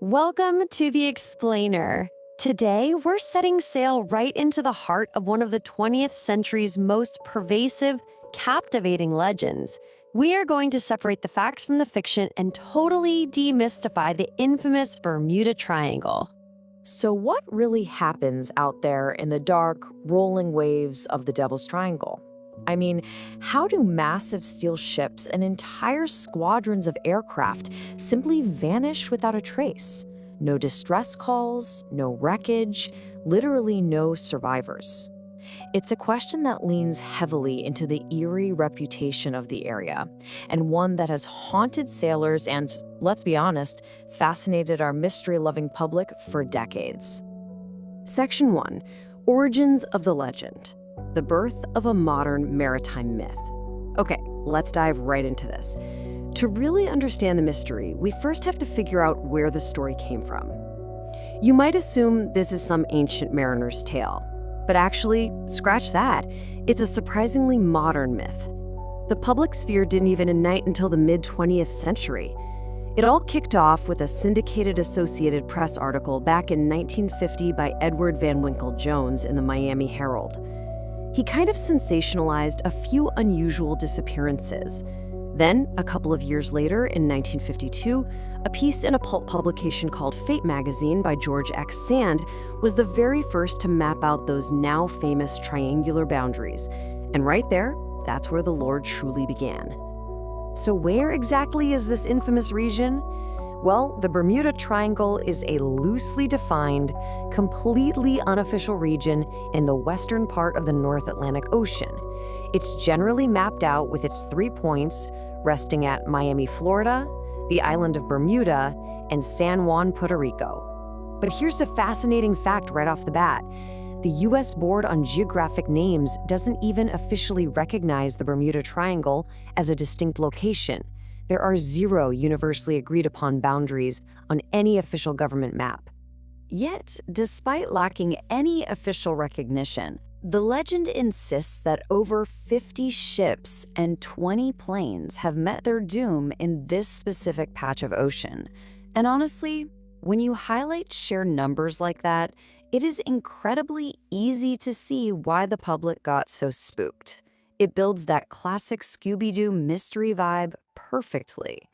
Welcome to The Explainer. Today, we're setting sail right into the heart of one of the 20th century's most pervasive, captivating legends. We are going to separate the facts from the fiction and totally demystify the infamous Bermuda Triangle. So what really happens out there in the dark, rolling waves of the Devil's Triangle? I mean, how do massive steel ships and entire squadrons of aircraft simply vanish without a trace? No distress calls, no wreckage, literally no survivors. It's a question that leans heavily into the eerie reputation of the area, and one that has haunted sailors and, let's be honest, fascinated our mystery-loving public for decades. Section 1. Origins of the legend. The birth of a modern maritime myth. Okay, let's dive right into this. To really understand the mystery, we first have to figure out where the story came from. You might assume this is some ancient mariner's tale, but actually, scratch that. It's a surprisingly modern myth. The public sphere didn't even ignite until the mid-20th century. It all kicked off with a syndicated Associated Press article back in 1950 by Edward Van Winkle Jones in the Miami Herald. He kind of sensationalized a few unusual disappearances. Then, a couple of years later, in 1952, a piece in a pulp publication called Fate magazine by George X. Sand was the very first to map out those now famous triangular boundaries. And right there, that's where the lore truly began. So where exactly is this infamous region? Well, the Bermuda Triangle is a loosely defined, completely unofficial region in the western part of the North Atlantic Ocean. It's generally mapped out with its 3 points, resting at Miami, Florida, the island of Bermuda, and San Juan, Puerto Rico. But here's a fascinating fact right off the bat. The U.S. Board on Geographic Names doesn't even officially recognize the Bermuda Triangle as a distinct location. There are 0 universally agreed upon boundaries on any official government map. Yet, despite lacking any official recognition, the legend insists that over 50 ships and 20 planes have met their doom in this specific patch of ocean. And honestly, when you highlight sheer numbers like that, it is incredibly easy to see why the public got so spooked. It builds that classic Scooby-Doo mystery vibe perfectly.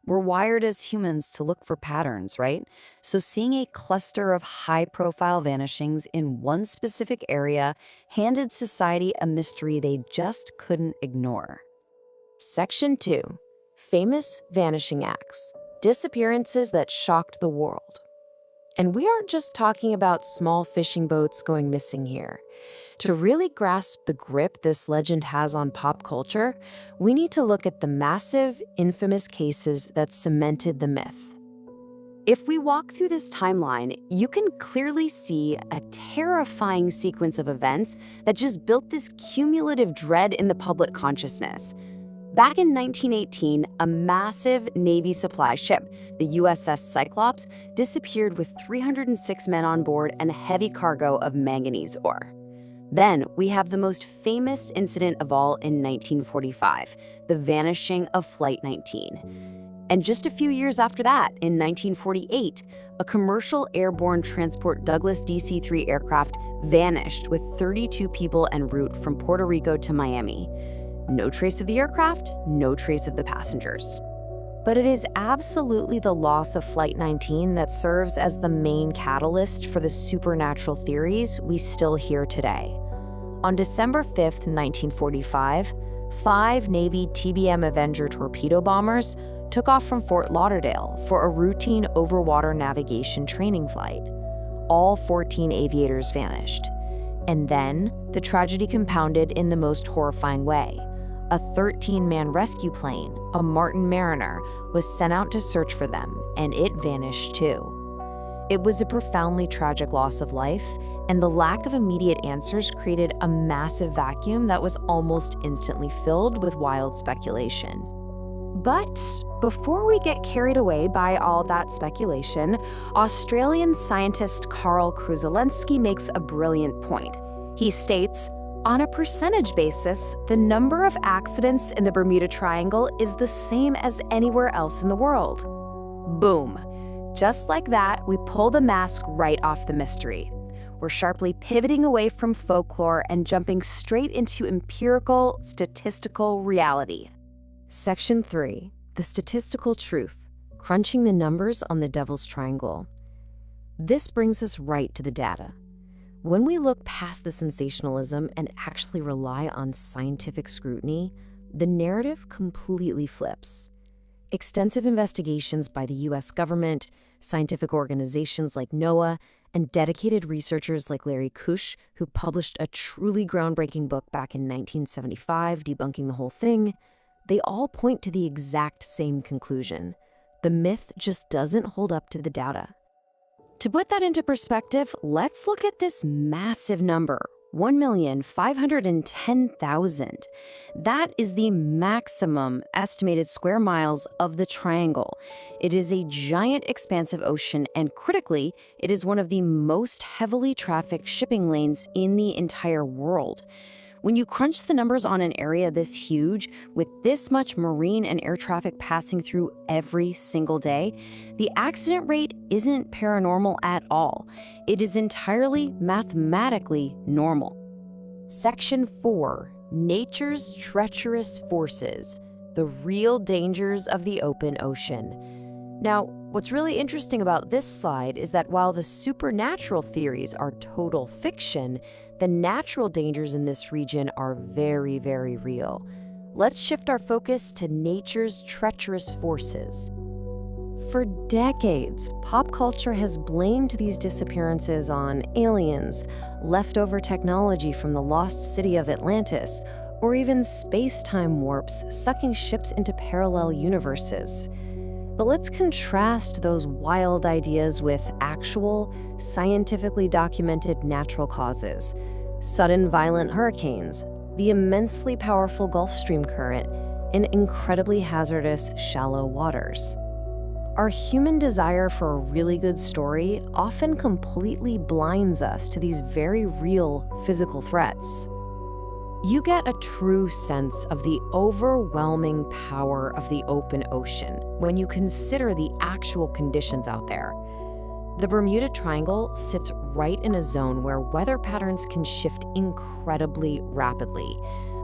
We're wired as humans to look for patterns, right? So seeing a cluster of high-profile vanishings in one specific area handed society a mystery they just couldn't ignore. Section 2. Famous Vanishing Acts. Disappearances that shocked the world. And we aren't just talking about small fishing boats going missing here. To really grasp the grip this legend has on pop culture, we need to look at the massive, infamous cases that cemented the myth. If we walk through this timeline, you can clearly see a terrifying sequence of events that just built this cumulative dread in the public consciousness. Back in 1918, a massive Navy supply ship, the USS Cyclops, disappeared with 306 men on board and a heavy cargo of manganese ore. Then we have the most famous incident of all in 1945, the vanishing of Flight 19. And just a few years after that, in 1948, a commercial airborne transport Douglas DC-3 aircraft vanished with 32 people en route from Puerto Rico to Miami. No trace of the aircraft, no trace of the passengers. But it is absolutely the loss of Flight 19 that serves as the main catalyst for the supernatural theories we still hear today. On December 5th, 1945, 5 Navy TBM Avenger torpedo bombers took off from Fort Lauderdale for a routine overwater navigation training flight. All 14 aviators vanished. And then, the tragedy compounded in the most horrifying way. A 13-man rescue plane, a Martin Mariner, was sent out to search for them, and it vanished too. It was a profoundly tragic loss of life, and the lack of immediate answers created a massive vacuum that was almost instantly filled with wild speculation. But before we get carried away by all that speculation, Australian scientist Carl Kruszelnicki makes a brilliant point. He states, on a percentage basis, the number of accidents in the Bermuda Triangle is the same as anywhere else in the world. Boom. Just like that, we pull the mask right off the mystery. We're sharply pivoting away from folklore and jumping straight into empirical, statistical reality. Section 3. The statistical truth. Crunching the numbers on the Devil's Triangle. This brings us right to the data. When we look past the sensationalism and actually rely on scientific scrutiny, the narrative completely flips. Extensive investigations by the US government, scientific organizations like NOAA, and dedicated researchers like Larry Kusch, who published a truly groundbreaking book back in 1975 debunking the whole thing, they all point to the exact same conclusion. The myth just doesn't hold up to the data. To put that into perspective, let's look at this massive number, 1,510,000. That is the maximum estimated square miles of the triangle. It is a giant expansive ocean, and critically, it is one of the most heavily trafficked shipping lanes in the entire world. When you crunch the numbers on an area this huge, with this much marine and air traffic passing through every single day, the accident rate isn't paranormal at all. It is entirely mathematically normal. Section 4. Nature's treacherous forces. The real dangers of the open ocean. Now, what's really interesting about this slide is that while the supernatural theories are total fiction, the natural dangers in this region are very, very real. Let's shift our focus to nature's treacherous forces. For decades, pop culture has blamed these disappearances on aliens, leftover technology from the lost city of Atlantis, or even space-time warps sucking ships into parallel universes. But let's contrast those wild ideas with actual, scientifically documented natural causes. Sudden violent hurricanes, the immensely powerful Gulf Stream current, and incredibly hazardous shallow waters. Our human desire for a really good story often completely blinds us to these very real physical threats. You get a true sense of the overwhelming power of the open ocean when you consider the actual conditions out there. The Bermuda Triangle sits right in a zone where weather patterns can shift incredibly rapidly.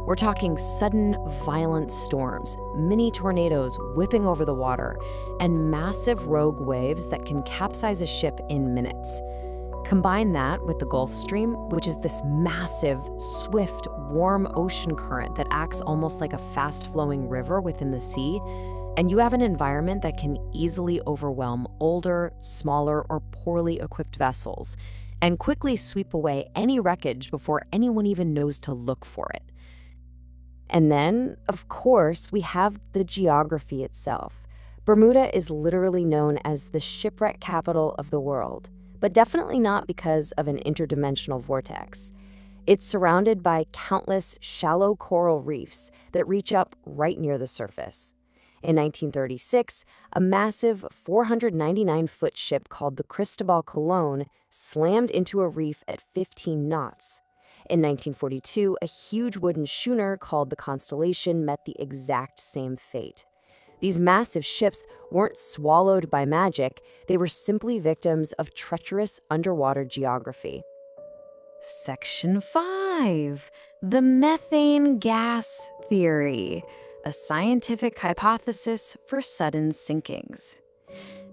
We're talking sudden, violent storms, mini tornadoes whipping over the water, and massive rogue waves that can capsize a ship in minutes. Combine that with the Gulf Stream, which is this massive, swift, warm ocean current that acts almost like a fast-flowing river within the sea, and you have an environment that can easily overwhelm older, smaller, or poorly equipped vessels, and quickly sweep away any wreckage before anyone even knows to look for it. And then, of course, we have the geography itself. Bermuda is literally known as the shipwreck capital of the world, but definitely not because of an interdimensional vortex. It's surrounded by countless shallow coral reefs that reach up right near the surface. In 1936, a massive 499-foot ship called the Cristobal Colon slammed into a reef at 15 knots. In 1942, a huge wooden schooner called the Constellation met the exact same fate. These massive ships weren't swallowed by magic, they were simply victims of treacherous underwater geography. Section 5. The methane gas theory, a scientific hypothesis for sudden sinkings.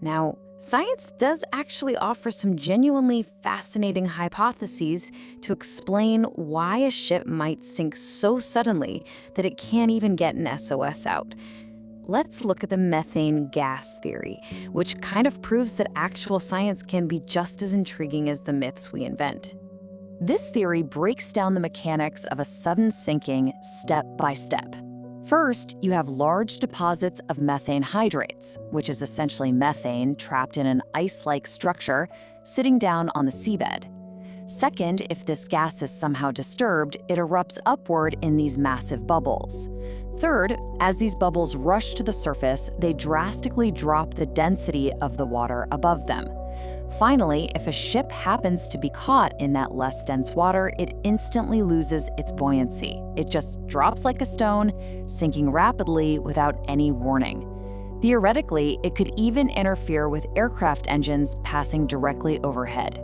Now, science does actually offer some genuinely fascinating hypotheses to explain why a ship might sink so suddenly that it can't even get an SOS out. Let's look at the methane gas theory, which kind of proves that actual science can be just as intriguing as the myths we invent. This theory breaks down the mechanics of a sudden sinking step by step. First, you have large deposits of methane hydrates, which is essentially methane trapped in an ice-like structure sitting down on the seabed. Second, if this gas is somehow disturbed, it erupts upward in these massive bubbles. Third, as these bubbles rush to the surface, they drastically drop the density of the water above them. Finally, if a ship happens to be caught in that less dense water, it instantly loses its buoyancy. It just drops like a stone, sinking rapidly without any warning. Theoretically, it could even interfere with aircraft engines passing directly overhead.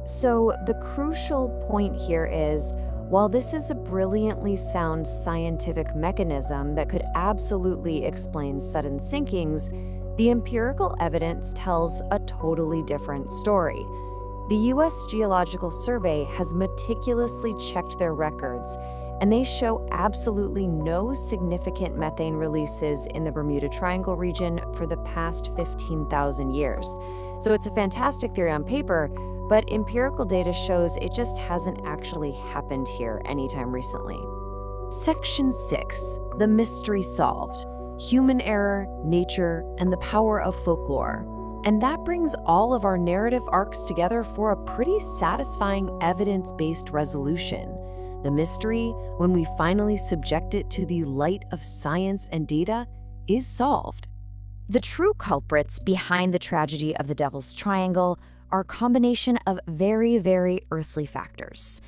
So the crucial point here is, while this is a brilliantly sound scientific mechanism that could absolutely explain sudden sinkings, the empirical evidence tells a totally different story. The U.S. Geological Survey has meticulously checked their records, and they show absolutely no significant methane releases in the Bermuda Triangle region for the past 15,000 years. So it's a fantastic theory on paper, but empirical data shows it just hasn't actually happened here anytime recently. Section 6. The mystery solved. Human error, nature, and the power of folklore. And that brings all of our narrative arcs together for a pretty satisfying evidence-based resolution. The mystery, when we finally subject it to the light of science and data, is solved. The true culprits behind the tragedy of the Devil's Triangle are a combination of very, very earthly factors.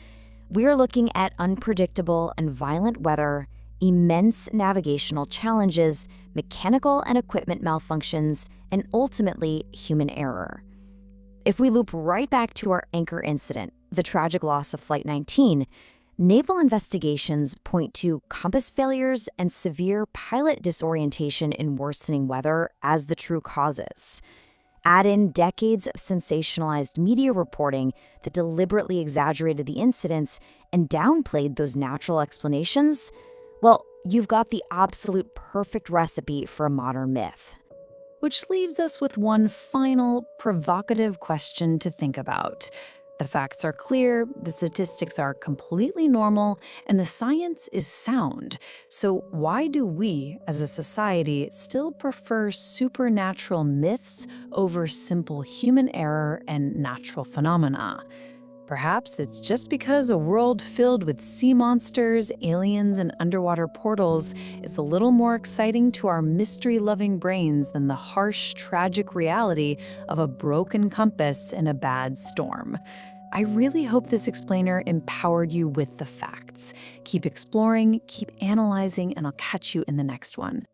We are looking at unpredictable and violent weather, immense navigational challenges, mechanical and equipment malfunctions, and ultimately human error. If we loop right back to our anchor incident, the tragic loss of Flight 19, naval investigations point to compass failures and severe pilot disorientation in worsening weather as the true causes. Add in decades of sensationalized media reporting that deliberately exaggerated the incidents and downplayed those natural explanations, well, you've got the absolute perfect recipe for a modern myth. Which leaves us with one final, provocative question to think about. The facts are clear, the statistics are completely normal, and the science is sound. So why do we, as a society, still prefer supernatural myths over simple human error and natural phenomena? Perhaps it's just because a world filled with sea monsters, aliens, and underwater portals is a little more exciting to our mystery-loving brains than the harsh, tragic reality of a broken compass in a bad storm. I really hope this explainer empowered you with the facts. Keep exploring, keep analyzing, and I'll catch you in the next one.